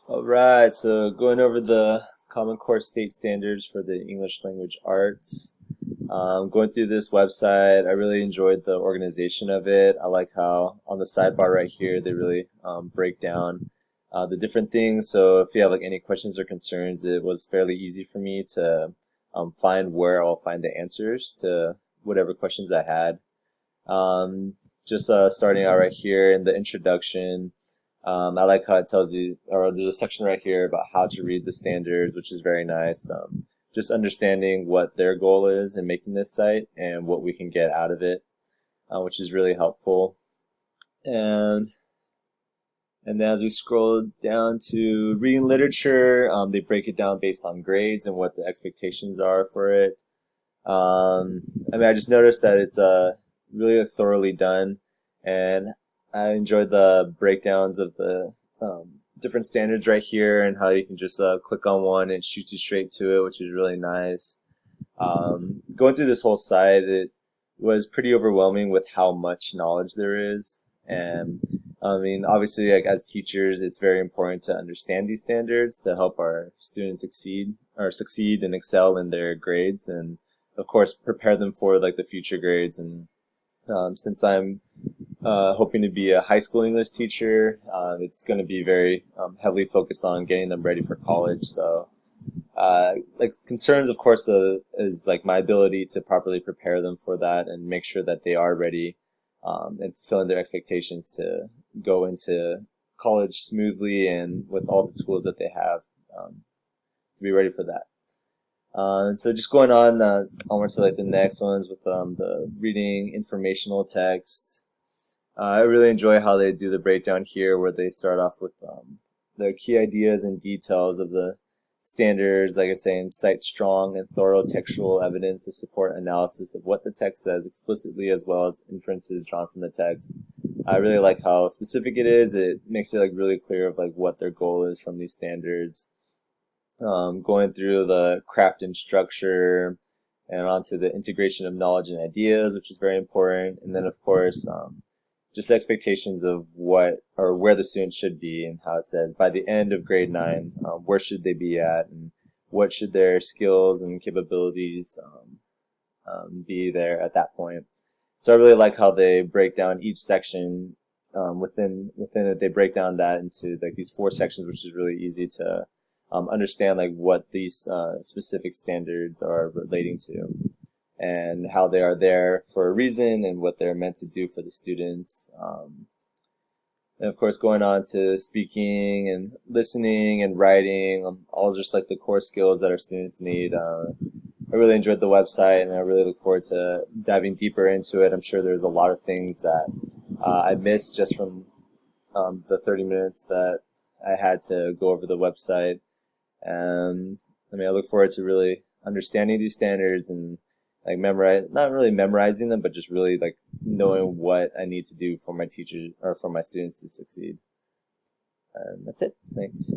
All right, so going over the Common Core state standards for the English language arts. Going through this website, I really enjoyed the organization of it. I like how on the sidebar right here, they really break down the different things. So if you have like any questions or concerns, it was fairly easy for me to find where I'll find the answers to whatever questions I had. Um, just starting out right here in the introduction. I like how it tells you, or there's a section right here about how to read the standards, which is very nice. Just understanding what their goal is in making this site and what we can get out of it, which is really helpful. And then as we scroll down to reading literature, they break it down based on grades and what the expectations are for it. I just noticed that it's really thoroughly done, and I enjoyed the breakdowns of the different standards right here and how you can just click on one and it shoots you straight to it, which is really nice. Going through this whole site, it was pretty overwhelming with how much knowledge there is. And obviously, like as teachers, it's very important to understand these standards to help our students succeed and excel in their grades, and of course prepare them for like the future grades. And since I'm hoping to be a high school English teacher, it's going to be very heavily focused on getting them ready for college. So like concerns, of course, is like my ability to properly prepare them for that and make sure that they are ready and fulfilling their expectations to go into college smoothly and with all the tools that they have to be ready for that. And so just going on onward to like the next ones with the reading informational text. I really enjoy how they do the breakdown here where they start off with the key ideas and details of the standards, like I say, and cite strong and thorough textual evidence to support analysis of what the text says explicitly as well as inferences drawn from the text. I really like how specific it is. It makes it like really clear of like what their goal is from these standards. Going through the craft and structure and onto the integration of knowledge and ideas, which is very important. And then of course, just expectations of what or where the students should be, and how it says by the end of grade 9, where should they be at, and what should their skills and capabilities be there at that point. So I really like how they break down each section within it. They break down that into like these 4 sections, which is really easy to understand like what these specific standards are relating to, and how they are there for a reason and what they're meant to do for the students. And of course, going on to speaking and listening and writing, all just like the core skills that our students need. I really enjoyed the website, and I really look forward to diving deeper into it. I'm sure there's a lot of things that I missed just from the 30 minutes that I had to go over the website. And I look forward to really understanding these standards and like not really memorizing them, but just really like knowing what I need to do for my teachers or for my students to succeed. And that's it. Thanks.